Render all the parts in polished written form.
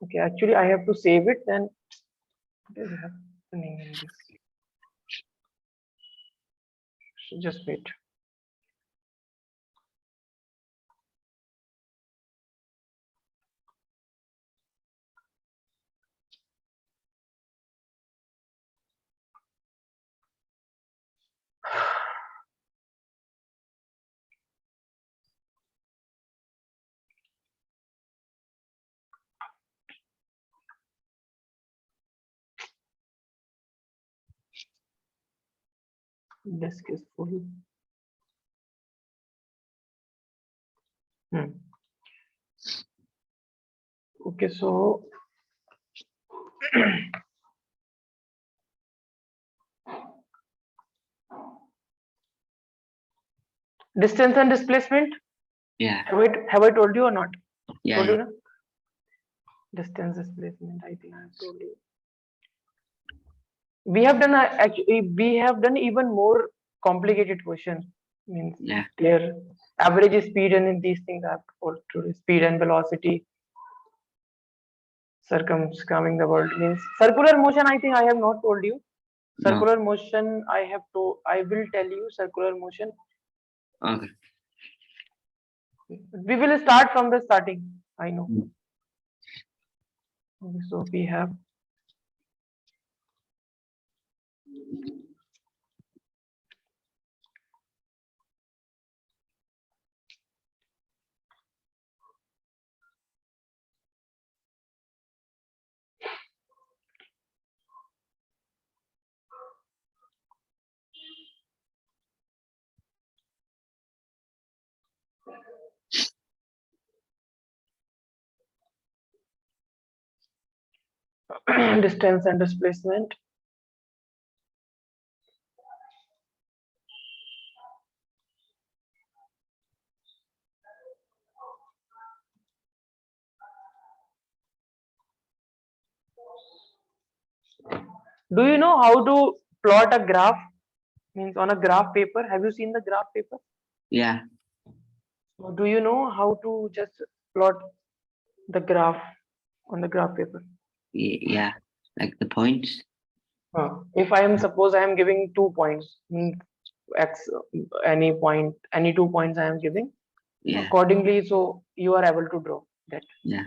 Okay, actually I have to save it. Then what is happening in this? So just wait. Disk is full. Okay, so distance and displacement. Yeah. Have I told you or not? Yeah. Told you, no? Distance displacement. I think I have told you. We have done actually. We have done even more complicated question. Means Yeah. their average speed and in these things I have told to speed and velocity. Circumscribing the world means circular motion. I think I have not told you. No. Circular motion. I have to. I will tell you circular motion. Okay. We will start from the starting. I know. Mm. Okay, so we have distance and displacement. Do you know how to plot a graph? Means on a graph paper. Have you seen the graph paper? Yeah. So do you know how to just plot the graph on the graph paper? Yeah. Like the points. If I am suppose I am giving 2 points, x any point, any 2 points I am giving. Yeah. Accordingly, so you are able to draw that. Yeah.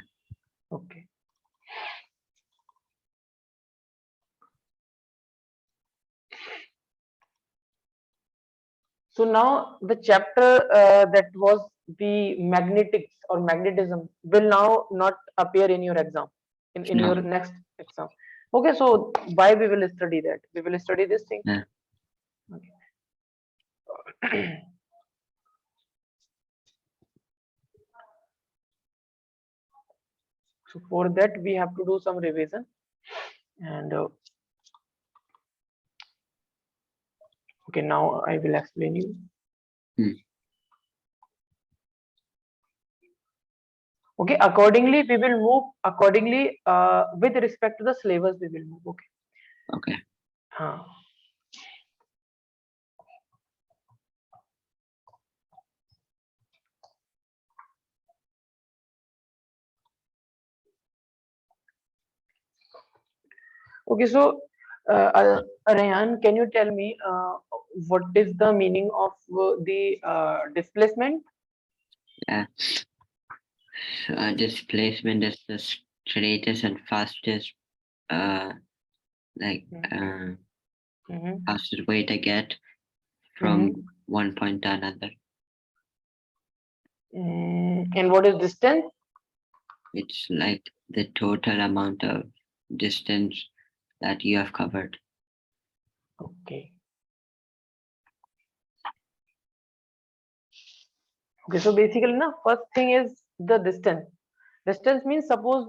Okay. So now the chapter that was the magnetics or magnetism will now not appear in your exam, in No. your next exam. Okay, so why we will study that? We will study this thing. Yeah. Okay. So for that we have to do some revision and okay, now I will explain you. Okay, accordingly we will move accordingly with respect to the syllabus we will move. Okay. Okay. Okay, so Rayyan, can you tell me what is the meaning of the displacement? Yeah. So, displacement is the straightest and fastest, like fastest way to get from one point to another. And what is distance? It's like the total amount of distance that you have covered. Okay. Okay, so basically, na first thing is the distance. Distance means suppose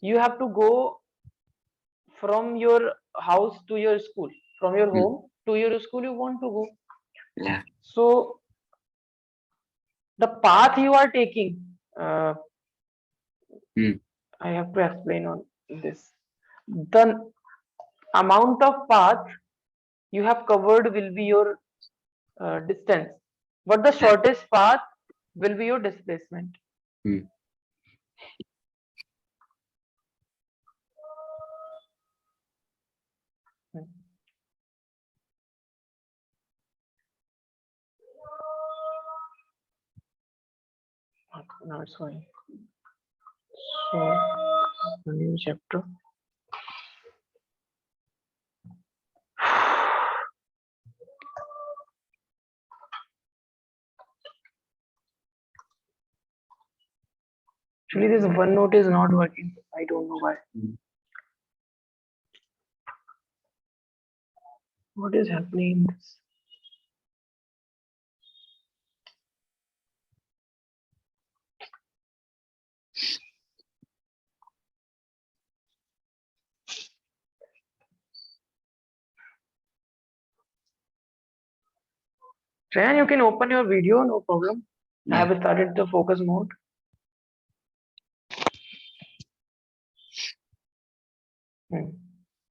you have to go from your house to your school, from your home to your school you want to go. Yeah. So the path you are taking, I have to explain on this. The amount of path you have covered will be your distance, but the shortest path will be your displacement. Now it's fine. So, new chapter. Actually, this OneNote is not working. I don't know why. What is happening in this? Ryan, you can open your video, no problem. I Yeah. have started the focus mode.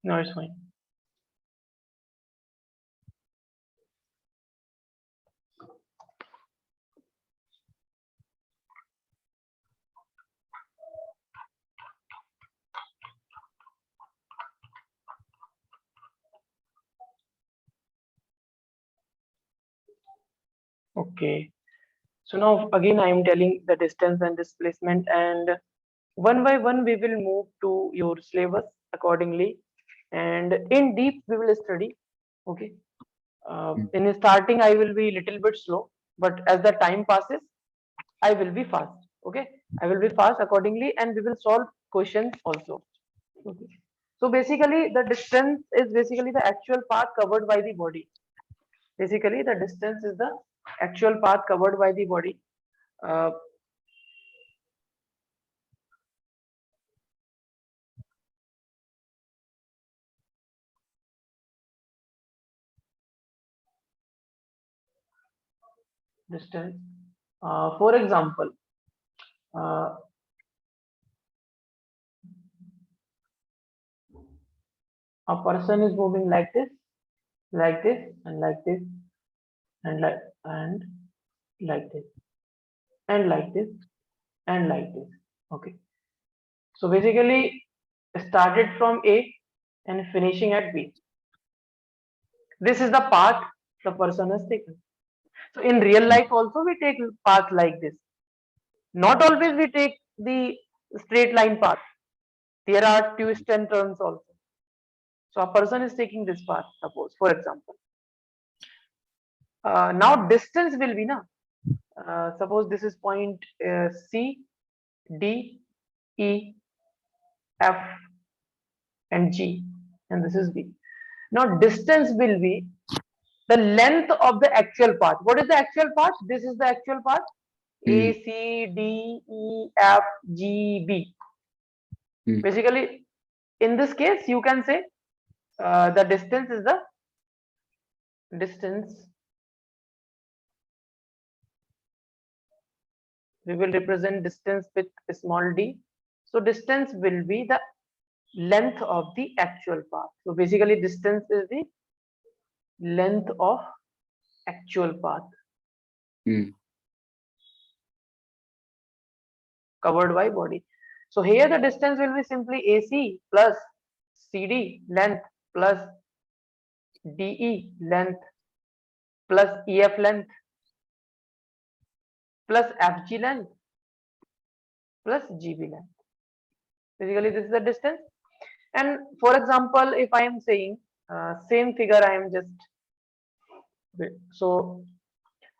No, it's fine. Okay. So now again I am telling the distance and displacement, and one by one we will move to your syllabus accordingly, and in deep we will study. Okay. In starting I will be little bit slow, but as the time passes I will be fast. Okay. I will be fast accordingly, and we will solve questions also. Okay. So basically the distance is basically the actual path covered by the body. Basically the distance is the actual path covered by the body. Uh, Distance. For example, uh, a person is moving like this, and like this, and like this, and like this, and like this. Okay. So basically, started from A and finishing at B. This is the path the person has taken. So in real life also we take path like this. Not always we take the straight line path. There are twists and turns also. So a person is taking this path, suppose, for example. Now distance will be, now suppose this is point C, D, E, F and G, and this is B. Now distance will be the length of the actual path. What is the actual path? This is the actual path. A, Mm. C, D, E, F, G, B. Mm. Basically, in this case, you can say the distance is the distance. We will represent distance with small d. So distance will be the length of the actual path. So basically distance is the length of actual path Mm. covered by body. So here the distance will be simply AC plus CD length plus DE length plus EF length plus FG length plus GB length. Basically this is the distance. And for example, if I am saying same figure, I am just so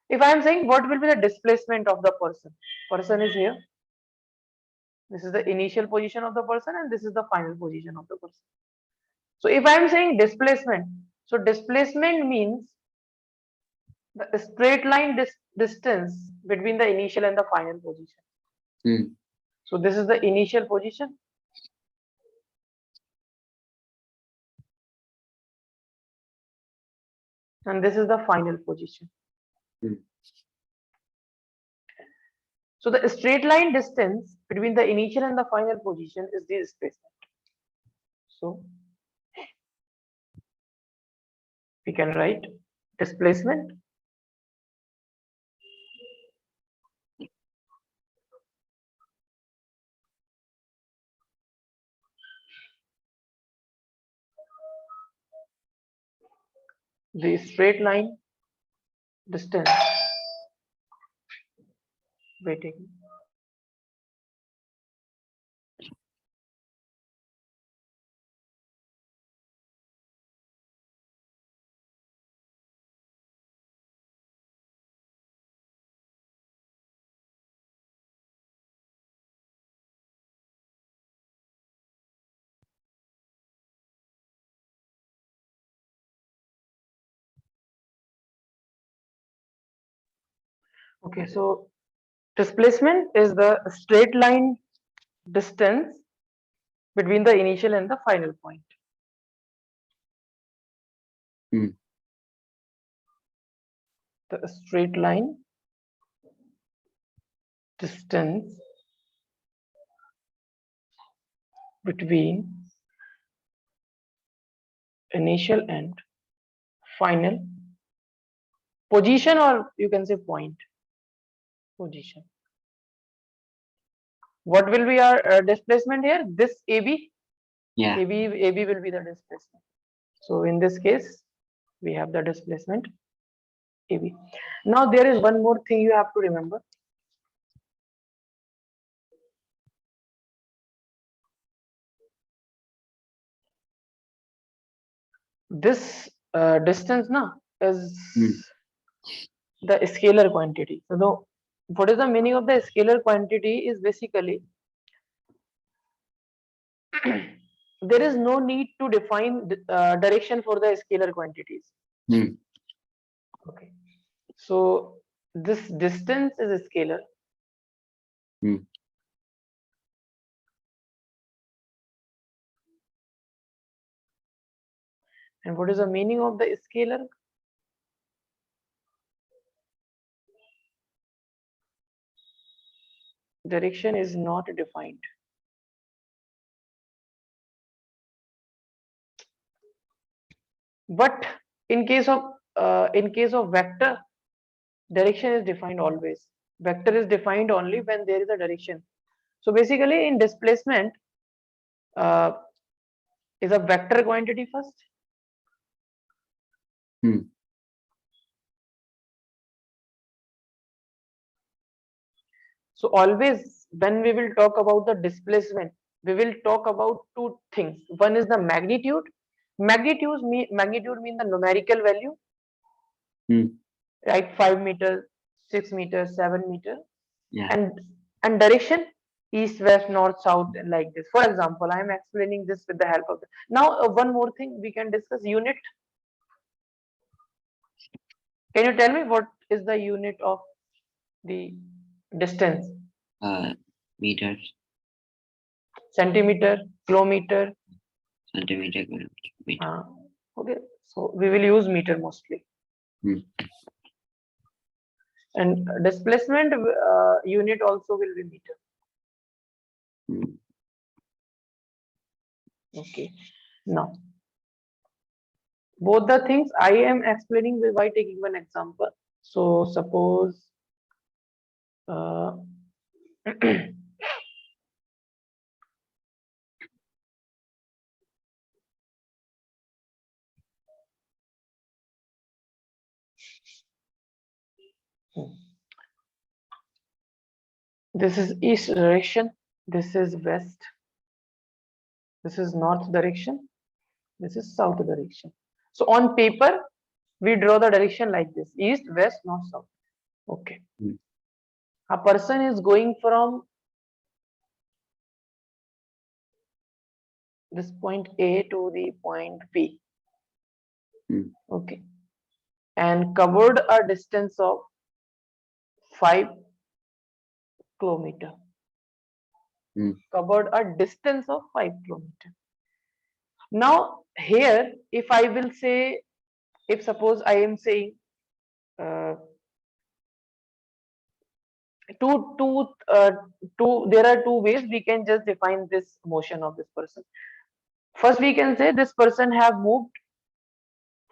if I am saying what will be the displacement of the person is here. This is the initial position of the person, and this is the final position of the person. So if I am saying displacement, so displacement means the straight line distance between the initial and the final position. Mm. So this is the initial position, and this is the final position. Mm. So the straight line distance between the initial and the final position is the displacement. So we can write displacement the straight line distance waiting Okay, so displacement is the straight line distance between the initial and the final point. Hmm. The straight line distance between initial and final position, or you can say point position. What will be our displacement here? This AB, Yeah. AB will be the displacement. So in this case, we have the displacement AB. Now there is one more thing you have to remember. This distance na is Hmm. the scalar quantity. So what is the meaning of the scalar quantity is basically there is no need to define direction for the scalar quantities. Hmm. Okay. So this distance is a scalar. Hmm. And what is the meaning of the scalar? Direction is not defined. But in case of vector, direction is defined always. Vector is defined only when there is a direction. So basically, in displacement, uh, is a vector quantity first. Hmm. So always when we will talk about the displacement, we will talk about two things. One is the magnitude. Magnitude mean the numerical value, Hmm. right? 5 meters, 6 meters, 7 meters, Yeah. and direction east, west, north, south, and like this. For example, I am explaining this with the help of now. One more thing we can discuss: unit. Can you tell me what is the unit of the distance? Meters, Centimeter, kilometer. centimeter, kilometer, meter. Uh, okay, so we will use meter mostly. Hmm. And displacement unit also will be meter. Hmm. Okay. Now, both the things I am explaining by taking one example. So suppose uh, this is east direction, this is west, this is north direction, this is south direction. So on paper, we draw the direction like this: east, west, north, south. Okay. Hmm. A person is going from this point A to the point B. Hmm. Okay. And covered a distance of 5 kilometer. Hmm. Covered a distance of 5 kilometer. Now here, if I will say, if suppose I am saying uh, there are two ways we can just define this motion of this person. First, we can say this person have moved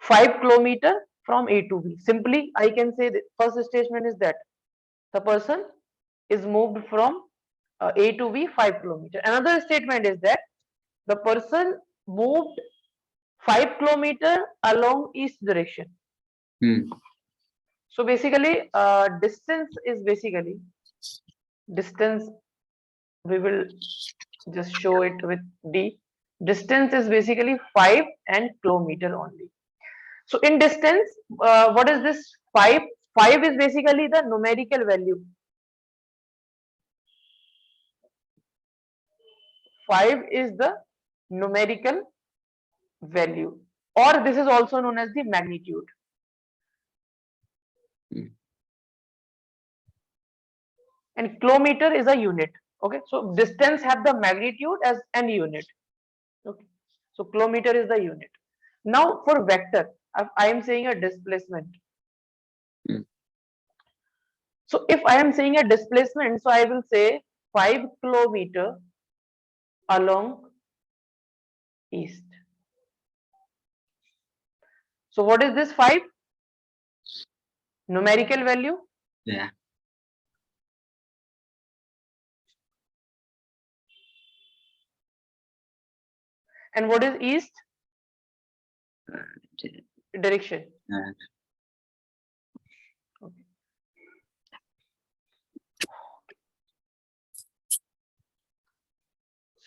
5 kilometer from A to B. Simply, I can say the first statement is that the person is moved from A to B 5 kilometer. Another statement is that the person moved 5 kilometer along east direction. Hmm. So basically, distance is basically distance. We will just show it with D. Distance is basically 5 and kilometer only. So in distance, what is this 5? 5 is basically the numerical value. 5 is the numerical value, or this is also known as the magnitude. Hmm. and kilometer is a unit. Okay, so distance have the magnitude as an unit. Okay, so kilometer is the unit. Now for vector, I am saying a displacement. Mm. So if I am saying a displacement, so I will say 5 kilometer along east. So what is this 5? Numerical value. Yeah. And what is east? d- Direction. uh, Okay.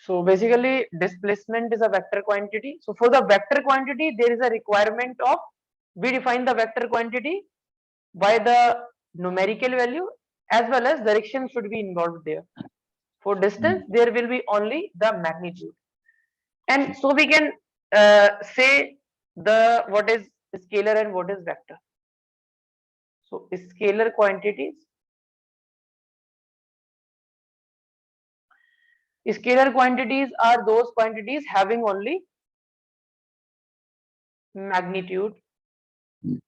So basically displacement is a vector quantity. So for the vector quantity, there is a requirement of, we define the vector quantity by the numerical value as well as direction should be involved there. For distance, mm, there will be only the magnitude. And so we can say the what is scalar and what is vector. So scalar quantities. Scalar quantities are those quantities having only magnitude. mm,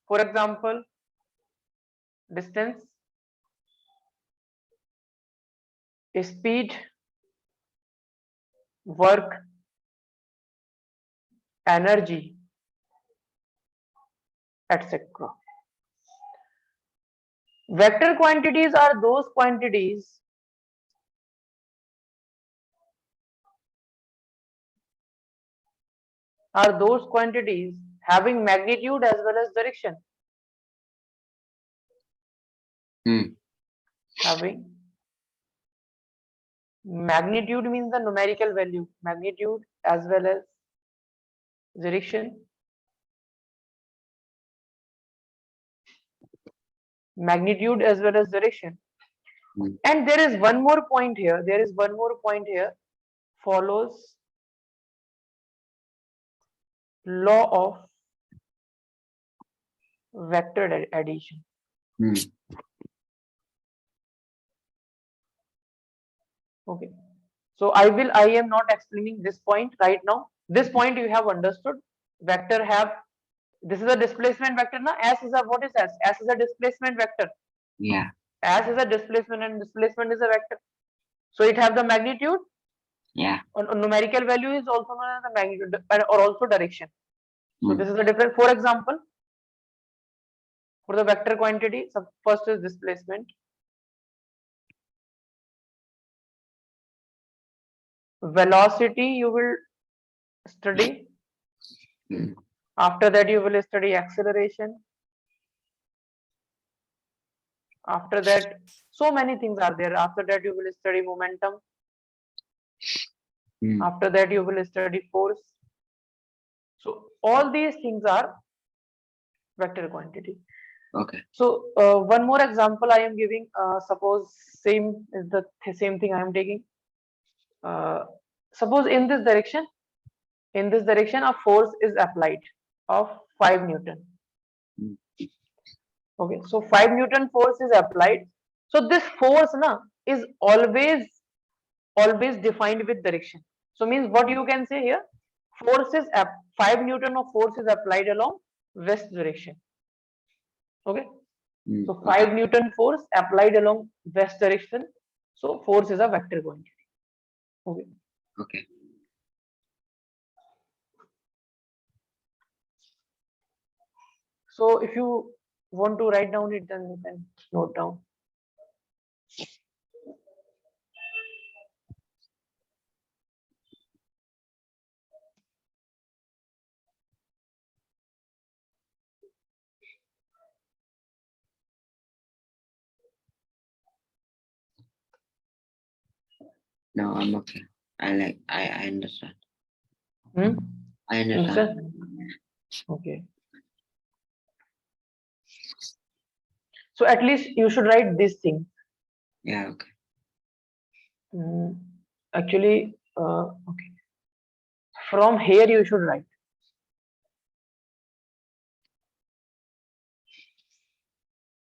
For example, distance, speed, work, energy, etc. Vector quantities are those quantities having magnitude as well as direction. mm, Having magnitude means the numerical value, magnitude as well as direction. Magnitude as well as direction. mm. And there is one more point here. There is one more point here. Follows law of vector addition. Mm. Okay. So I am not explaining this point right now. This point you have understood. Vector have, this is a displacement vector now. S is a, what is S? S is a displacement vector. Yeah. S is a displacement and displacement is a vector. So it have the magnitude, Yeah. or numerical value is also known as the magnitude or also direction. So Mm. this is the difference. For example, for the vector quantity, so first is displacement. Velocity you will study. Mm. After that you will study acceleration. After that, so many things are there. After that you will study momentum. Mm. After that you will study force. So all these things are vector quantity. Okay. So one more example I am giving. Suppose same is the same thing I am taking. Uh, Suppose in this direction a force is applied of 5 Newton. Mm. Okay, so 5 Newton force is applied. So this force na is always defined with direction. So means what you can say here, force is 5 Newton of force is applied along west direction. Okay, Mm. so Okay. 5 Newton force applied along west direction. So force is a vector quantity. Okay. Okay. So if you want to write down it, then you can note down. No, I'm okay. I understand. Hmm? I understand. Understand? Okay. So at least you should write this thing. Yeah, okay. Hmm. Actually, okay. From here you should write.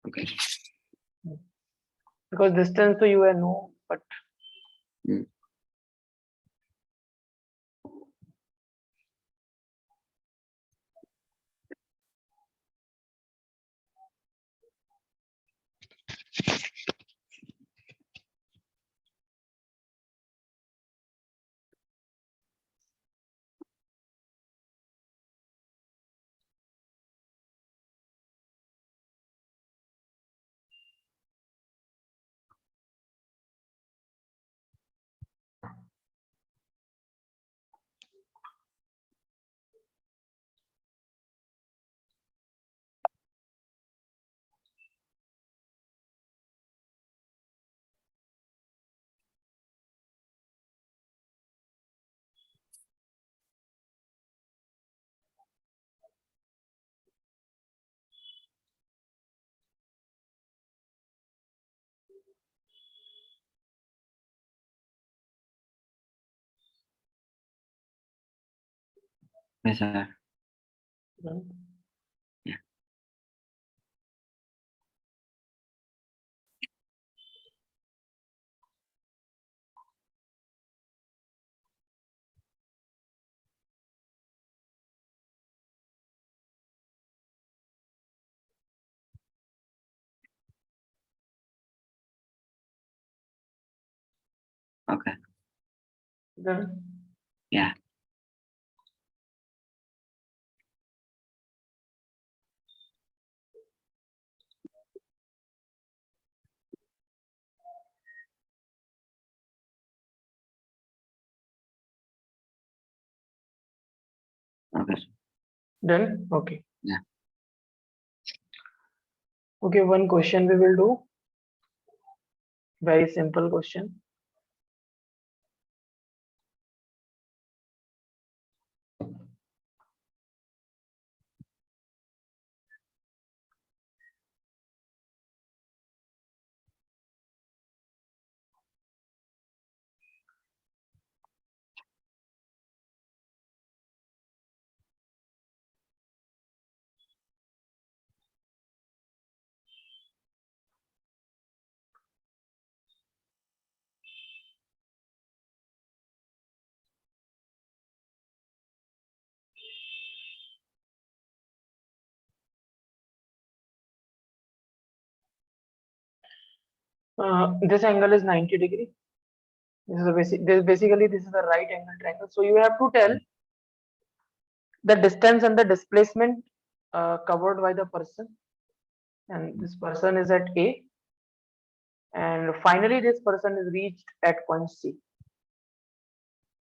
Okay. Because distance to you I know, but Mm. Yes, sir. done. Yeah. Okay. Done. Yeah. Okay. Done. Okay. Yeah. Okay, one question we will do. Very simple question. This angle is 90 degree. This is a basic. This basically this is a right angle triangle. So you have to tell the distance and the displacement covered by the person, and this person is at A, and finally this person is reached at point C.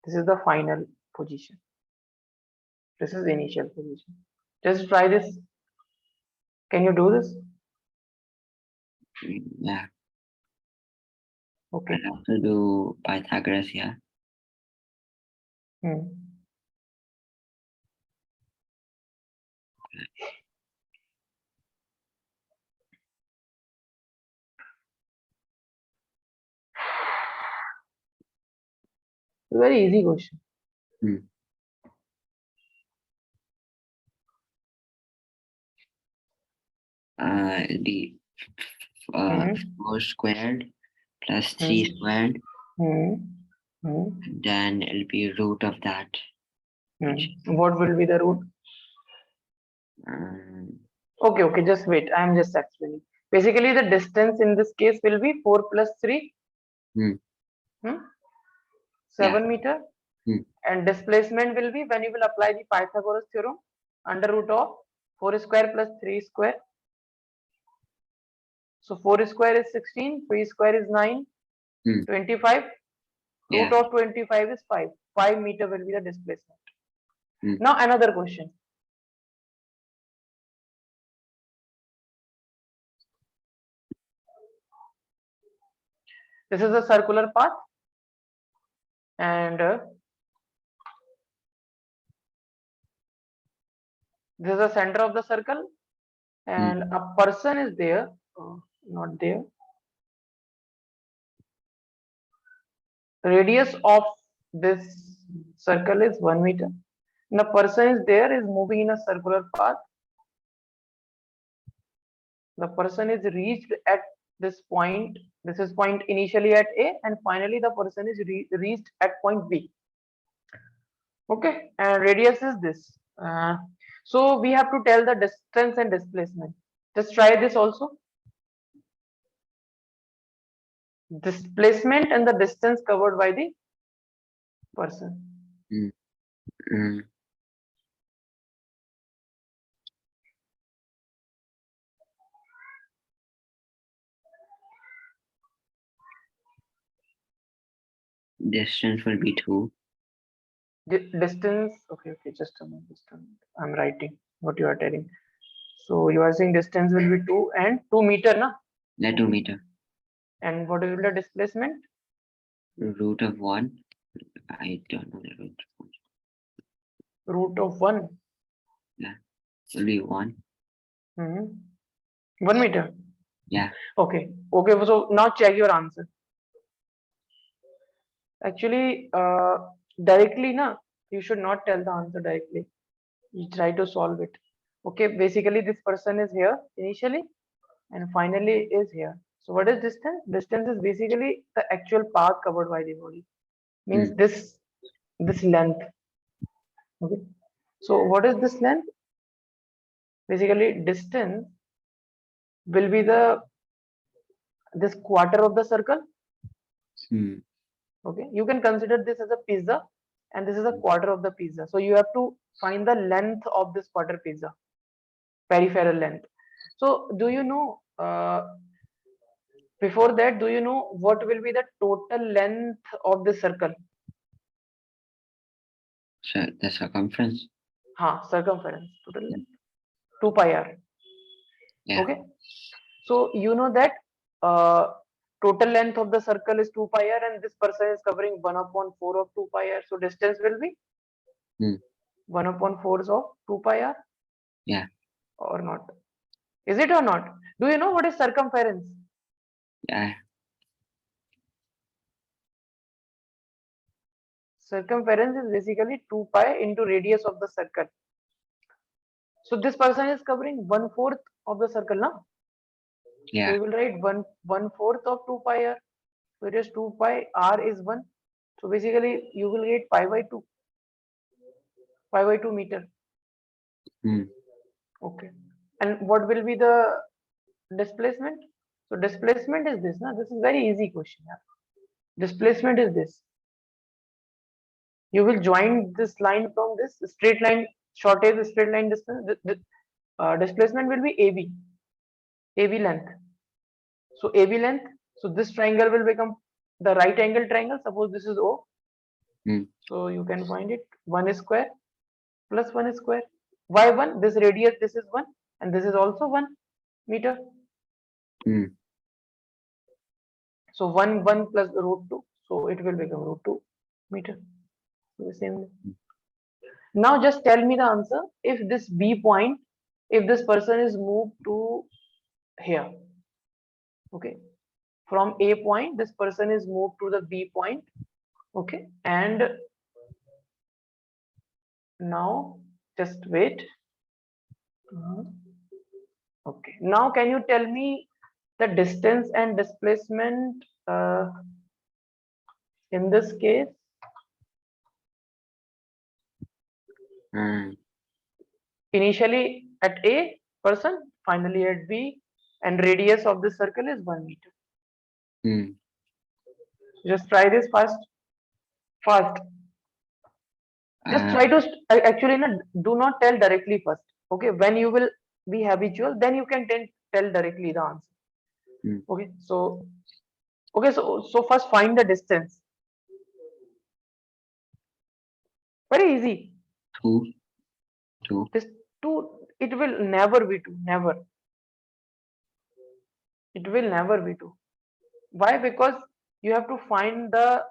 This is the final position. This is the initial position. Just try this. Can you do this? Yeah. I Okay. have to do Pythagoras here. Hmm. Very easy question. Hmm. The Hmm. 4 squared plus 3 Hmm. squared, Hmm. Hmm. then it'll be root of that. Hmm. What will be the root? Um, Okay, okay, just wait. I am just explaining. Basically, the distance in this case will be 4 plus 3, hmm. 7 Yeah. meter. Hmm. And displacement will be when you will apply the Pythagoras theorem, under root of 4 square plus 3 square. So 4 square is 16, 3 square is 9, Hmm. 25. Root Yeah. of 25 is 5. 5 meter will be the displacement. Hmm. Now another question. This is a circular path, and this is the center of the circle, Hmm. and a person is there. Not there. Radius of this circle is 1 meter. And a person is there, is moving in a circular path. The person is reached at this point. This is point initially at A, and finally the person is reached at point B. Okay, and radius is this. So we have to tell the distance and displacement. Just try this also. Displacement and the distance covered by the person. Mm. Mm. Distance will be 2. Distance. Okay, just a minute. I'm writing what you are telling. So you are saying distance will be 2 and 2 meter, na? The 2 meter. And what will be the displacement? Root of 1. I don't know the root. Root of 1. Yeah, will be 1. 1 meter. Yeah. Okay. So now check your answer. Actually, directly, na, you should not tell the answer directly. You try to solve it. Okay. Basically, this person is here initially, and finally is here. So what is distance? Distance is basically the actual path covered by the body. Means Mm. this length. Okay. So what is this length? Basically, distance will be this quarter of the circle. Mm. Okay, you can consider this as a pizza, and this is a quarter of the pizza. So you have to find the length of this quarter pizza, peripheral length. So do you know? Before that, do you know what will be the total length of the circle? So the circumference. Circumference, total Mm. length, 2 pi r. Yeah. Okay, so you know that uh, total length of the circle is 2 pi r, and this person is covering 1 upon 4 of 2 pi r. So distance will be Mm. 1 upon 4 of 2 pi r, Yeah. or not? Is it or not? Do you know what is circumference? Yeah. Circumference is basically 2 pi into radius of the circle. So this person is covering 1/4 of the circle now. So Yeah. you will write 1/4 of 2 pi r. So it is 2 pi r is 1. So basically you will get pi by 2 meter. Mm. Okay. And what will be the displacement? So displacement is this. Now this is very easy question. Yeah. Displacement is this. You will join this line from this straight line, shortest straight line distance. Displacement will be AB length. So AB length. So this triangle will become the right angle triangle. Suppose this is O. Mm. So you can find it 1 square plus 1 square. Why 1? This radius, this is 1, and this is also 1 meter. Mm. So 1 plus root 2. So it will become root 2 meter. So the same. Now just tell me the answer. If this B point, if this person is moved to here, okay, from A point, this person is moved to the B point, okay, and now just wait. Okay, now can you tell me the distance and displacement in this case? Mm. Initially at A person, finally at B, and radius of the circle is 1 meter. Mm. Just try this fast. Just try to actually do not tell directly first. Okay, when you will be habitual, then you can tell directly the answer. Mm. Okay, so first find the distance. Very easy. 2. 2. This 2, it will never be 2. Never. It will never be 2. Why? Because you have to find the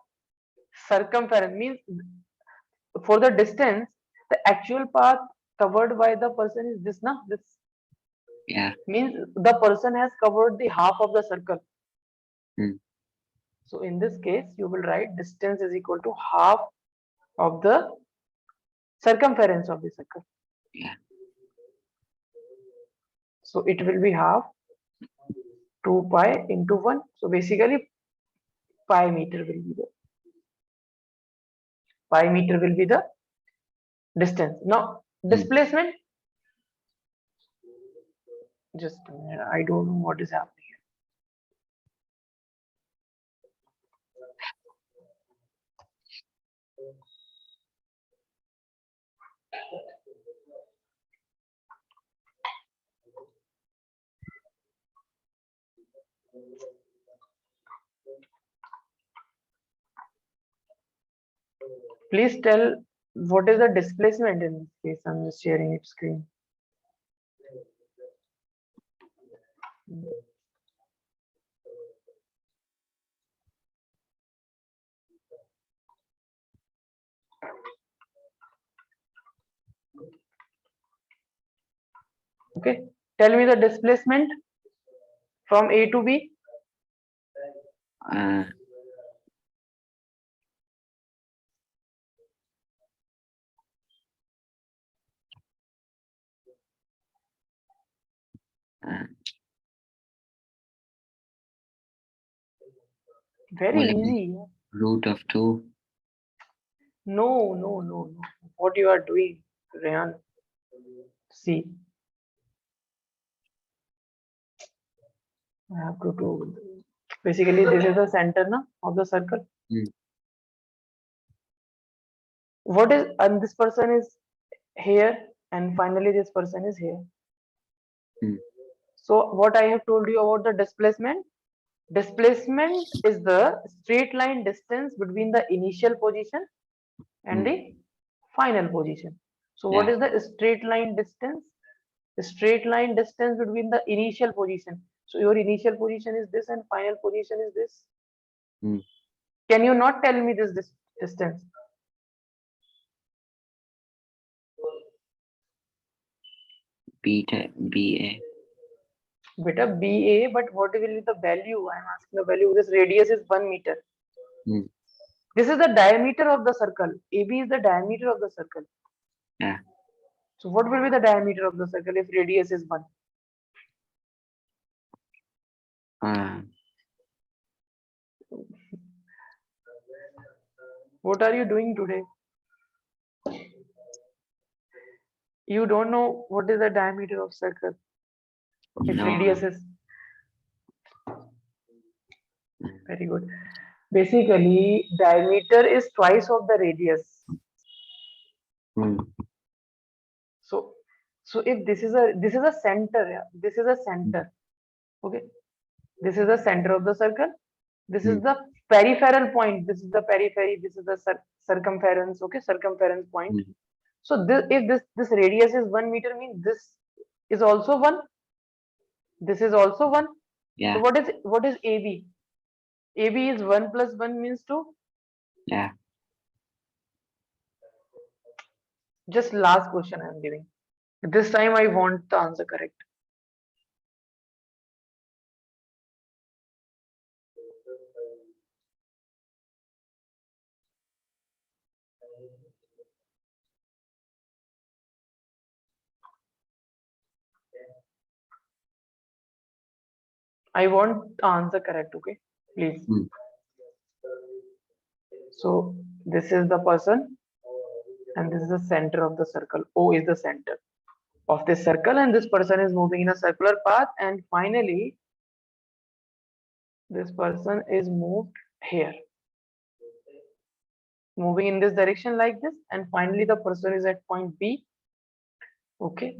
circumference. Means for the distance, the actual path covered by the person is this, na? This Yeah. means the person has covered the half of the circle. Mm. So in this case, you will write distance is equal to half of the circumference of the circle. Yeah. So it will be half 2 pi into 1. So basically pi meter will be the distance. Now displacement, just a minute, I don't know what is happening here. Please tell what is the displacement in this case. I'm just sharing its screen. Okay, tell me the displacement from A to B. Uh, uh, Very easy. root of 2. No. What you are doing, Rayyan? See, I have to do. Basically, this is the center na, of the circle. What is, and this person is here, and finally this person is here. So what I have told you about the displacement. Displacement is the straight line distance between the initial position and the final position. So what is the straight line distance? The straight line distance between the initial position. So your initial position is this and final position is this. Can you not tell me this distance? BA. Beta BA, but what will be the value? I am asking the value. This radius is 1 meter. This is the diameter of the circle. AB is the diameter of the circle. Yeah. So what will be the diameter of the circle if radius is 1? What are you doing today? You don't know what is the diameter of circle. If radius is very good. Basically, diameter is twice of the radius. So if this is a center, yeah, this is a center. Okay, this is the center of the circle. This is the peripheral point. This is the periphery. This is the circumference. Okay, circumference point. So if this radius is 1 meter, means this is also 1. This is also 1. Yeah. So what is AB? AB is 1 plus 1 means 2. Yeah. Just last question I am giving. This time I want the answer correct. I want the answer correct, okay? Please. So this is the person and this is the center of the circle. O is the center of this circle and this person is moving in a circular path and finally this person is moved here. Moving in this direction like this and finally the person is at point B. Okay.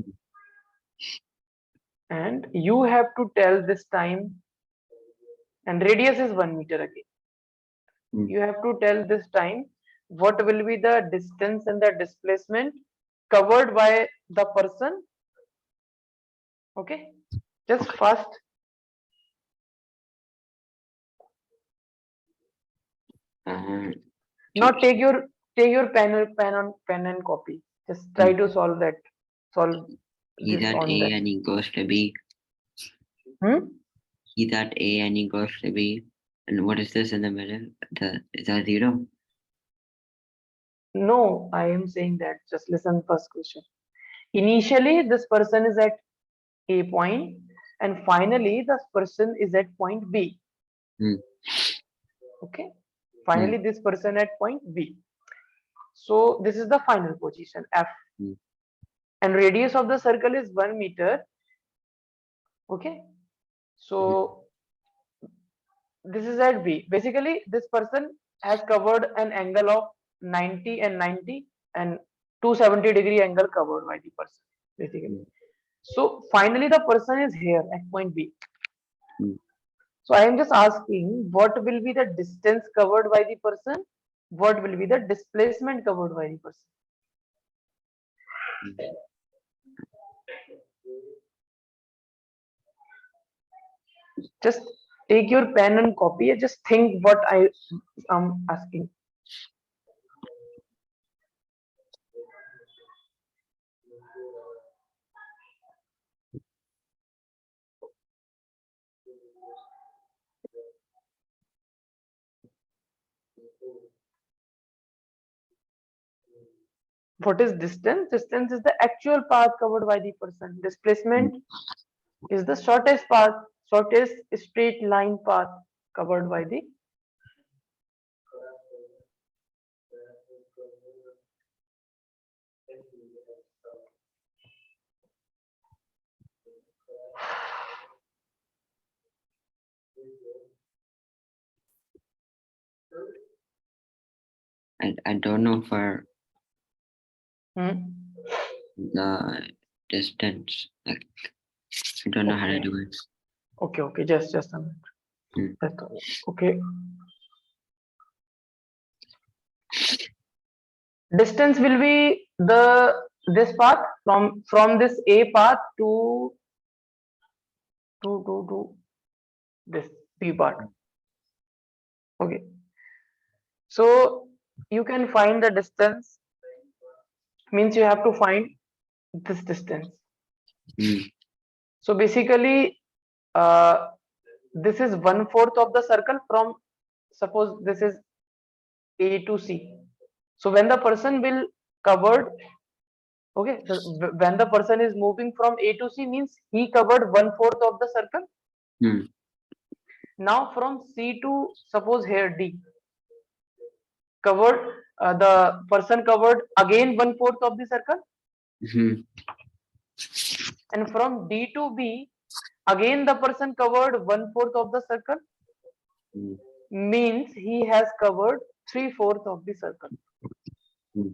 And you have to tell this time and radius is 1 meter again. You have to tell this time what will be the distance and the displacement covered by the person. Okay, just fast. Now take your pen and copy. Just try to solve that. Solve He this that on A that. and equals to B. He that A and equals to B. And what is this in the middle? Is that 0? No, I am saying that. Just listen first question. Initially, this person is at A point and finally this person is at point B. mm, Okay, mm, finally this person at point B. So this is the final position F, mm, and radius of the circle is 1 meter. Okay, mm, so this is at B. Basically, this person has covered an angle of 90 and 90 and 270-degree angle covered by the person. Basically, mm, so finally the person is here at point B. mm, So I am just asking, what will be the distance covered by the person? What will be the displacement covered by the person? mm. Just take your pen and copy and just think what I am asking. What is distance? Distance is the actual path covered by the person. Mm. Displacement is the shortest path, shortest straight line path covered by the. I don't know for Hmm? the distance. Like, I don't know how to Okay, do it. okay. Just a minute. Mm, Okay. Distance will be the this path from this A path to this B part. Okay. So you can find the distance, means you have to find this distance. mm, So basically, uh, this is 1/4 of the circle from, suppose this is A to C. So when the person will covered, okay, when the person is moving from A to C means he covered 1/4 of the circle. mm, Now from C to, suppose here D, covered, the person covered again 1/4 of the circle, mhm, and from D to B again the person covered 1/4 of the circle, mm, means he has covered 3/4 of the circle. mm,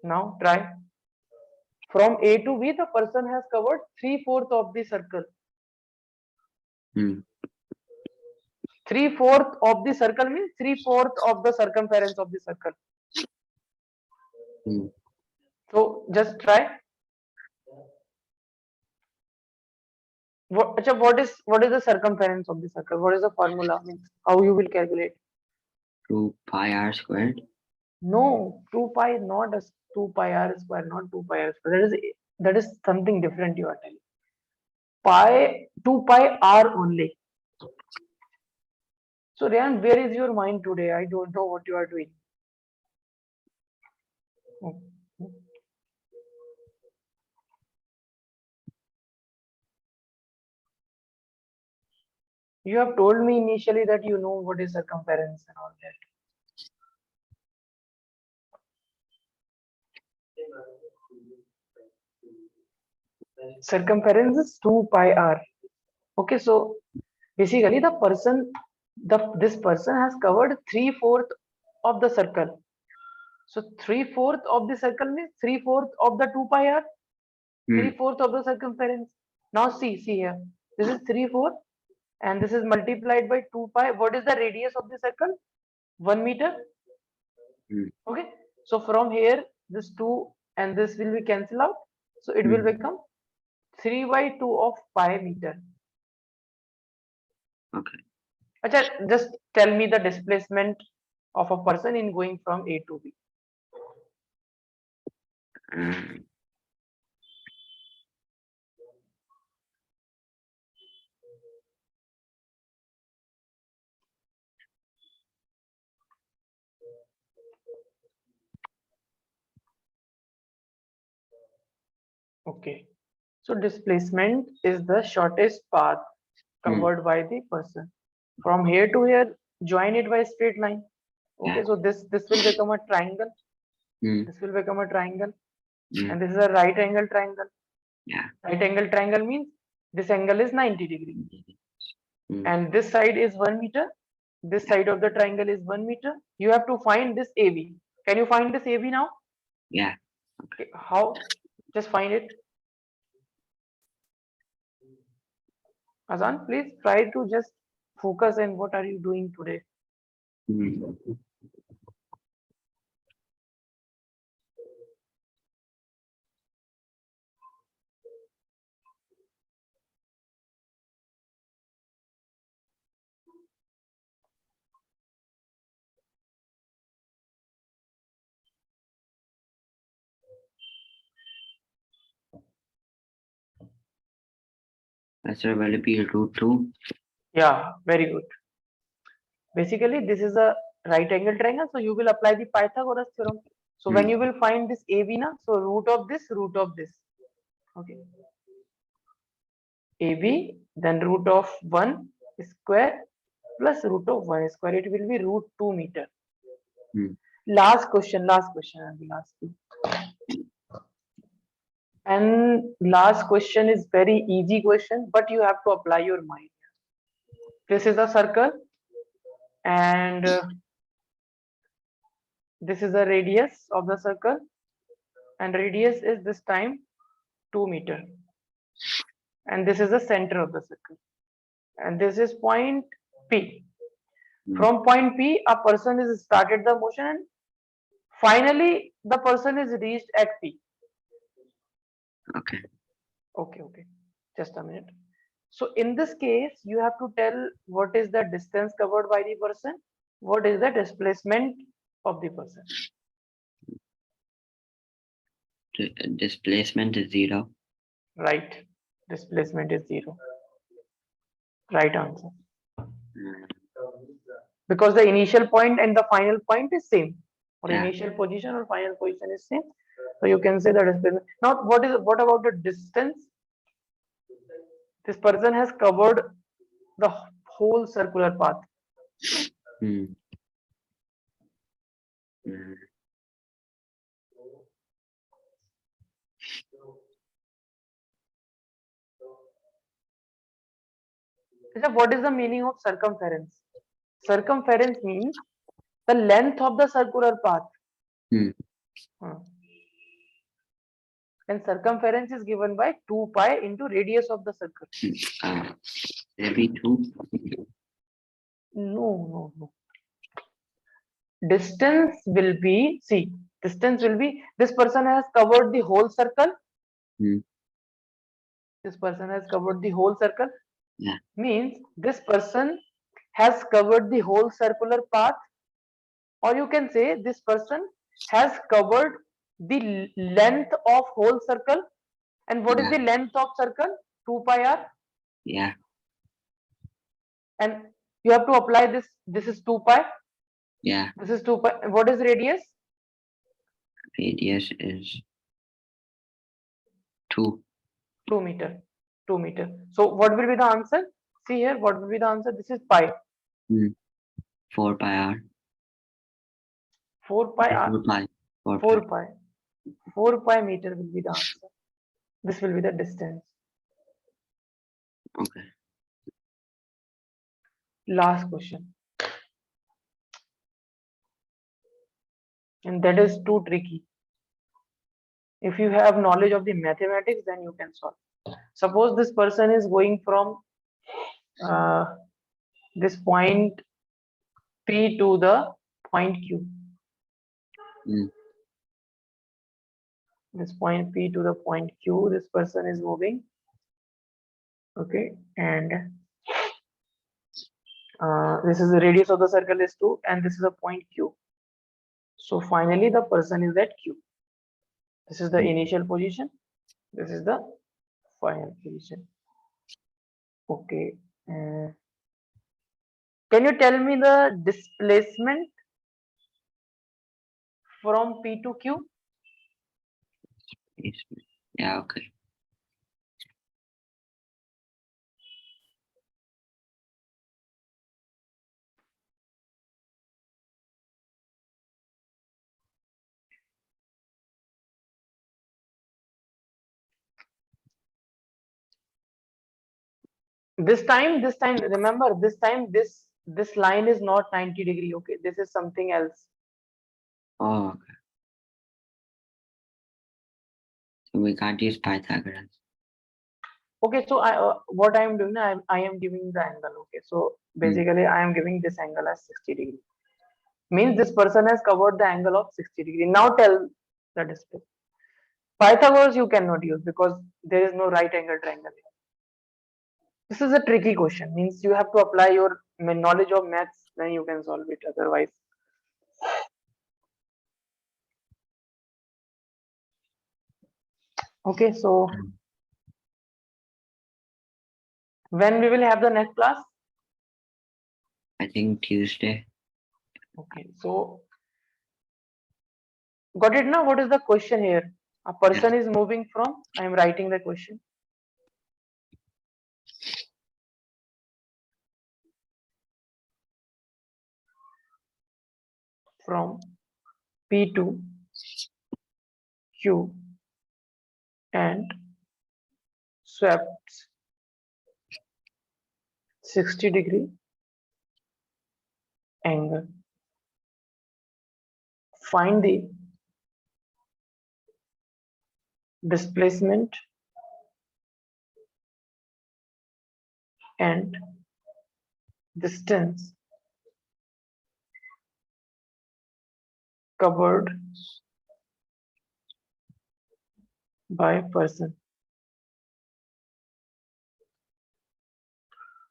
Now try. From A to B the person has covered 3/4 of the circle. mm, 3/4 of the circle means 3/4 of the circumference of the circle. mm. So just try. What is the circumference of the circle? What is the formula? Means how you will calculate? 2 pi r squared. No, 2 pi not as 2 pi r square, not 2 pi r square. That is something different you are telling. Pi 2 pi r only. So Ryan, where is your mind today? I don't know what you are doing. Oh. You have told me initially that you know what is circumference and all that. Circumference is 2 pi r. Okay, so basically this person has covered 3/4 of the circle. So 3/4 of the circle means 3/4 of the 2 pi r, Mm, 3/4 of the circumference. Now see here. This is 3/4 and this is multiplied by 2 pi. What is the radius of the circle? 1 meter. mm, Okay. So from here, this 2 and this will be cancelled out. So it will mm. become 3 by 2 of pi meter. Okay. Acha, just tell me the displacement of a person in going from A to B. Um, Okay. So displacement is the shortest path Hmm. covered by the person. From here to here, join it by straight line. Yeah. Okay, so this will become a triangle. Hmm. This will become a triangle, Hmm. and this is a right angle triangle. Yeah. Right angle triangle means this angle is 90 degree, Hmm. and this side is 1 meter. This Yeah. side of the triangle is 1 meter. You have to find this AB. Can you find this AB now? Yeah. Okay, how? Just find it. Azan, please try to just focus in what are you doing today. Hmm. Sir, will it be root 2? Yeah, very good. Basically, this is a right angle triangle, so you will apply the Pythagoras theorem. So Hmm. when you will find this AB na, so root of this. Okay. AB, then root of 1 square plus root of 1 square. It will be root 2 meter. Hmm. Last question I will ask you. And last question is very easy question, but you have to apply your mind. This is a circle, and this is the radius of the circle, and radius is this time 2 meter, and this is the center of the circle, and this is point P. Hmm. From point P, a person is started the motion, and finally the person is reached at P. Okay. Okay, just a minute. So in this case, you have to tell what is the distance covered by the person, what is the displacement of the person. Displacement is 0. Right. Displacement is 0. Right answer. Hmm. Because the initial point and the final point is same. Or Yeah. initial position or final position is same. So you can say the displacement. Now what about the distance? This person has covered the whole circular path. Hmm. Hmm. So what is the meaning of circumference? Circumference means the length of the circular path. Hmm. Hmm. And circumference is given by 2 pi into radius of the circle. Uh, maybe 2. No. Distance will be, this person has covered the whole circle. Hmm. This person has covered the whole circle. Yeah. Means this person has covered the whole circular path, or you can say this person has covered the length of whole circle. And what is Yeah. the length of circle? 2 pi r. Yeah. And you have to apply this. This is 2 pi. Yeah. This is 2 pi. What is radius? Radius is 2. 2 meter. 2 meter. So what will be the answer? See here, what will be the answer? This is pi. Hmm. 4 pi r. 4 pi r. 4 pi. 4 pi. 4 pi. 4 pi meter will be the answer. This will be the distance. Okay. Last question. And that is too tricky. If you have knowledge of the mathematics, then you can solve. Suppose this person is going from uh, this point P to the point Q. Hmm. This point P to the point Q, this person is moving. Okay, and this is the radius of the circle is 2, and this is a point Q. So finally the person is at Q. This is the Hmm. initial position. This is the final position. Okay. Can you tell me the displacement from P to Q? Yeah. Okay. This time, remember, this line is not 90 degree. Okay, this is something else. Oh, okay. So we can't use Pythagoras. Okay, so what I am doing, I am giving the angle. Okay, so Hmm. basically I am giving this angle as 60 degree. Means this person has covered the angle of 60 degree. Now tell the display. Pythagoras you cannot use because there is no right angle triangle here. This is a tricky question. Means you have to apply your knowledge of maths, then you can solve it. Otherwise, okay. So Hmm. when we will have the next class? I think Tuesday. Okay. So got it now? What is the question here? A Yeah. person is moving from. I am writing the question. From P to Q and swept 60 degree angle. Find the displacement and distance covered by person.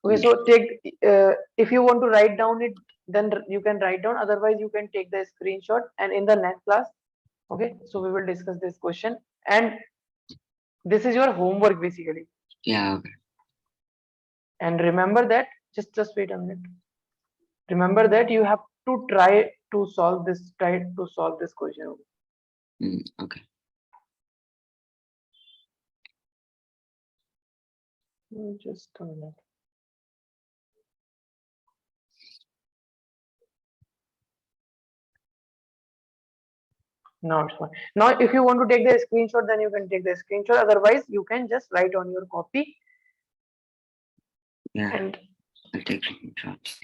Okay, Hmm. so take if you want to write down it, then you can write down. Otherwise, you can take the screenshot and in the next class. Okay, so we will discuss this question and this is your homework basically. Yeah. Okay. And remember that just wait a minute. Remember that you have to try to solve this. Try to solve this question. Hmm. Okay. Just a minute. Now it's fine. Now, if you want to take the screenshot, then you can take the screenshot. Otherwise, you can just write on your copy Yeah. and I'll take screenshots.